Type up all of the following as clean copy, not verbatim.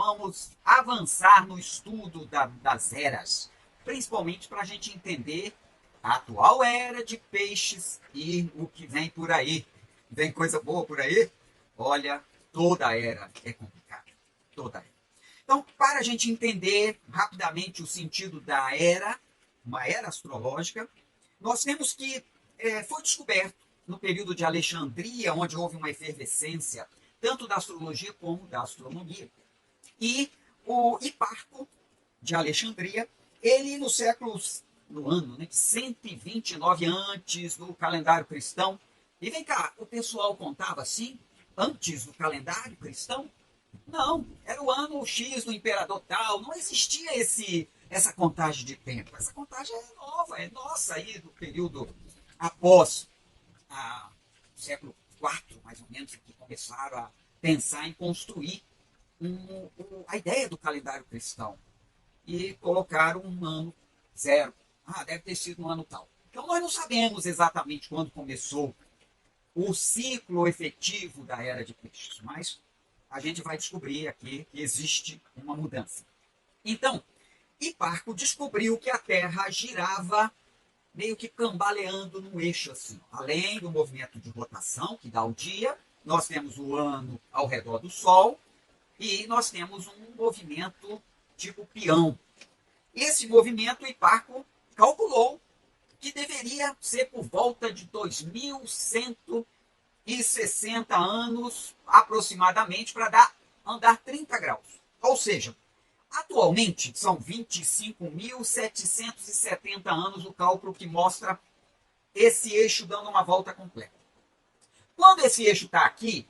vamos avançar no estudo das eras, principalmente para a gente entender a atual era de peixes e o que vem por aí. Vem coisa boa por aí? Olha, toda era é complicada. Toda era. Então, para a gente entender rapidamente o sentido da era, uma era astrológica, nós temos que foi descoberto no período de Alexandria, onde houve uma efervescência tanto da astrologia como da astronomia. E o Hiparco de Alexandria, ele no ano 129 antes do calendário cristão. E vem cá, o pessoal contava assim, antes do calendário cristão? Não, era o ano X do imperador tal, não existia essa contagem de tempo. Essa contagem é nova, é nossa aí, do período após o século IV, mais ou menos, que começaram a pensar em construir a ideia do calendário cristão e colocaram um ano zero. Ah, deve ter sido um ano tal. Então nós não sabemos exatamente quando começou o ciclo efetivo da era de peixes, mas a gente vai descobrir aqui que existe uma mudança. Então, Hiparco descobriu que a Terra girava meio que cambaleando no eixo assim. Além do movimento de rotação, que dá o dia, nós temos o ano ao redor do Sol e nós temos um movimento tipo peão. Esse movimento, o Hiparco calculou que deveria ser por volta de 2160 anos, aproximadamente, para andar 30 graus. Ou seja, atualmente são 25.770 anos o cálculo que mostra esse eixo dando uma volta completa. Quando esse eixo está aqui,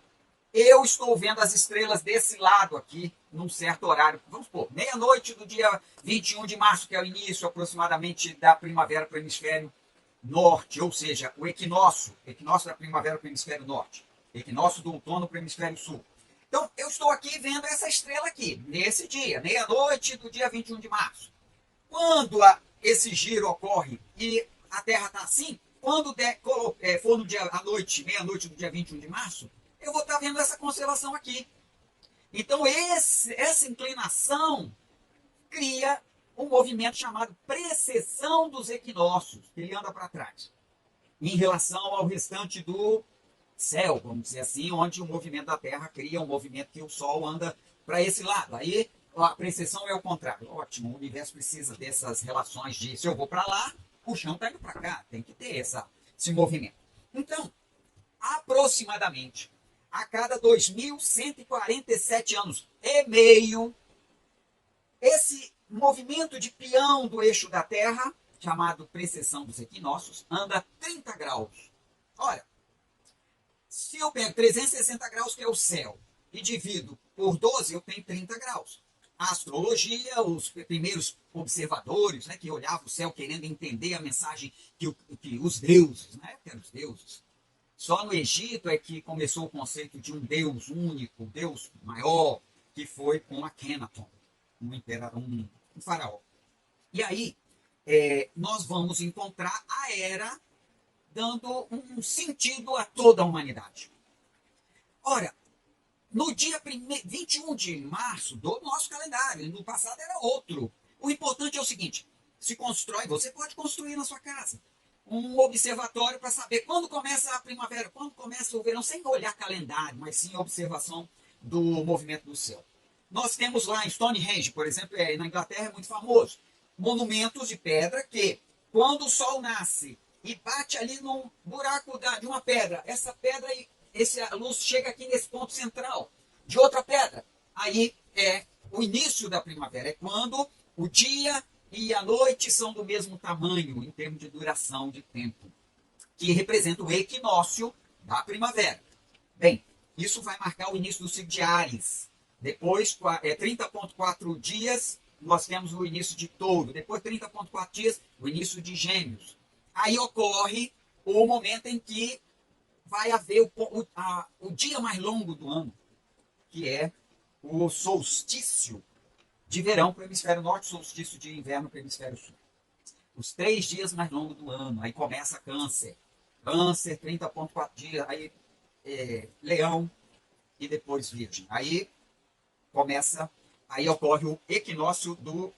eu estou vendo as estrelas desse lado aqui, num certo horário, vamos supor, meia-noite do dia 21 de março, que é o início aproximadamente da primavera para o hemisfério norte, ou seja, o equinócio da primavera para o hemisfério norte, equinócio do outono para o hemisfério sul. Então, eu estou aqui vendo essa estrela aqui, nesse dia, meia-noite do dia 21 de março. Quando esse giro ocorre e a Terra está assim, quando for no dia, à noite, meia-noite do dia 21 de março, eu vou estar vendo essa constelação aqui. Então, essa inclinação cria um movimento chamado precessão dos equinócios, que ele anda para trás, em relação ao restante do céu, vamos dizer assim, onde o movimento da Terra cria um movimento que o Sol anda para esse lado. Aí a precessão é o contrário. Ótimo, o universo precisa dessas relações de se eu vou para lá, o chão está indo para cá, tem que ter esse movimento. Então, aproximadamente, a cada 2147 anos e meio, esse movimento de peão do eixo da Terra, chamado precessão dos equinócios, anda 30 graus. Olha, se eu pego 360 graus, que é o céu, e divido por 12, eu tenho 30 graus. A astrologia, os primeiros observadores, né, que olhavam o céu querendo entender a mensagem que os deuses, né, que eram os deuses. Só no Egito é que começou o conceito de um deus único, um deus maior, que foi com Akhenaton, um faraó. E aí, nós vamos encontrar a era dando um sentido a toda a humanidade. Ora, no dia 21 de março do nosso calendário, no passado era outro. O importante é o seguinte, você pode construir na sua casa um observatório para saber quando começa a primavera, quando começa o verão, sem olhar calendário, mas sim a observação do movimento do céu. Nós temos lá em Stonehenge, por exemplo, na Inglaterra é muito famoso, monumentos de pedra que, quando o sol nasce e bate ali num buraco de uma pedra, essa pedra, a luz chega aqui nesse ponto central de outra pedra. Aí é o início da primavera, é quando o dia e a noite são do mesmo tamanho em termos de duração de tempo, que representa o equinócio da primavera. Bem, isso vai marcar o início do ciclo de Áries. Depois, 30,4 dias, nós temos o início de Touro. Depois, 30,4 dias, o início de Gêmeos. Aí ocorre o momento em que vai haver o dia mais longo do ano, que é o solstício de verão para o hemisfério norte, solstício de inverno para o hemisfério sul. Os 3 dias mais longos do ano. Aí começa Câncer. Câncer, 30,4 dias. Aí Leão e depois Virgem. Aí começa aí ocorre o equinócio do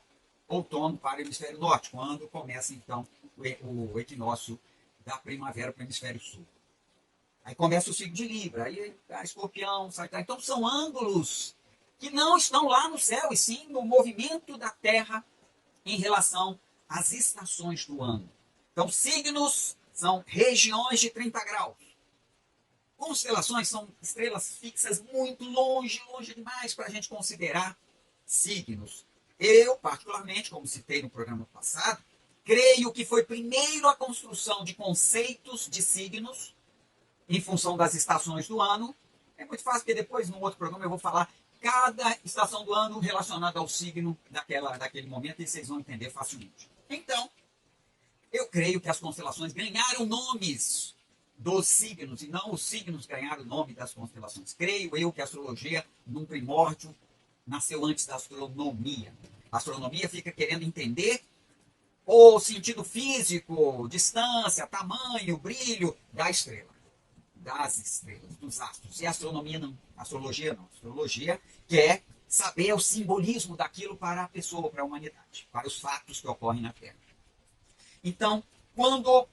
outono para o hemisfério norte, quando começa então o equinócio da primavera para o hemisfério sul. Aí começa o signo de Libra, aí a Escorpião, Sagitário. Então são ângulos que não estão lá no céu, e sim no movimento da Terra em relação às estações do ano. Então signos são regiões de 30 graus. Constelações são estrelas fixas muito longe, longe demais para a gente considerar signos. Eu, particularmente, como citei no programa passado, creio que foi primeiro a construção de conceitos de signos em função das estações do ano. É muito fácil, porque depois, no outro programa, eu vou falar cada estação do ano relacionada ao signo daquele momento, e vocês vão entender facilmente. Então, eu creio que as constelações ganharam nomes dos signos, e não os signos ganharam o nome das constelações. Creio eu que a astrologia, num primórdio, nasceu antes da astronomia. A astronomia fica querendo entender o sentido físico, distância, tamanho, brilho da estrela, das estrelas, dos astros. E a astronomia não. A astrologia não. A astrologia quer saber o simbolismo daquilo para a pessoa, para a humanidade, para os fatos que ocorrem na Terra. Então, quando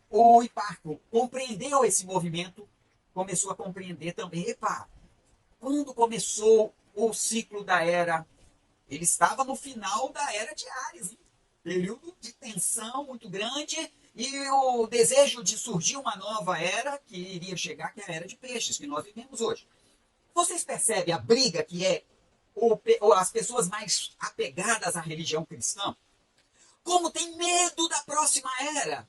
o Hipparco compreendeu esse movimento, começou a compreender também, repara, quando começou o ciclo da era, ele estava no final da era de Áries, hein? Período de tensão muito grande, e o desejo de surgir uma nova era que iria chegar, que é a era de peixes, que nós vivemos hoje. Vocês percebem a briga que é as pessoas mais apegadas à religião cristã? Como tem medo da próxima era?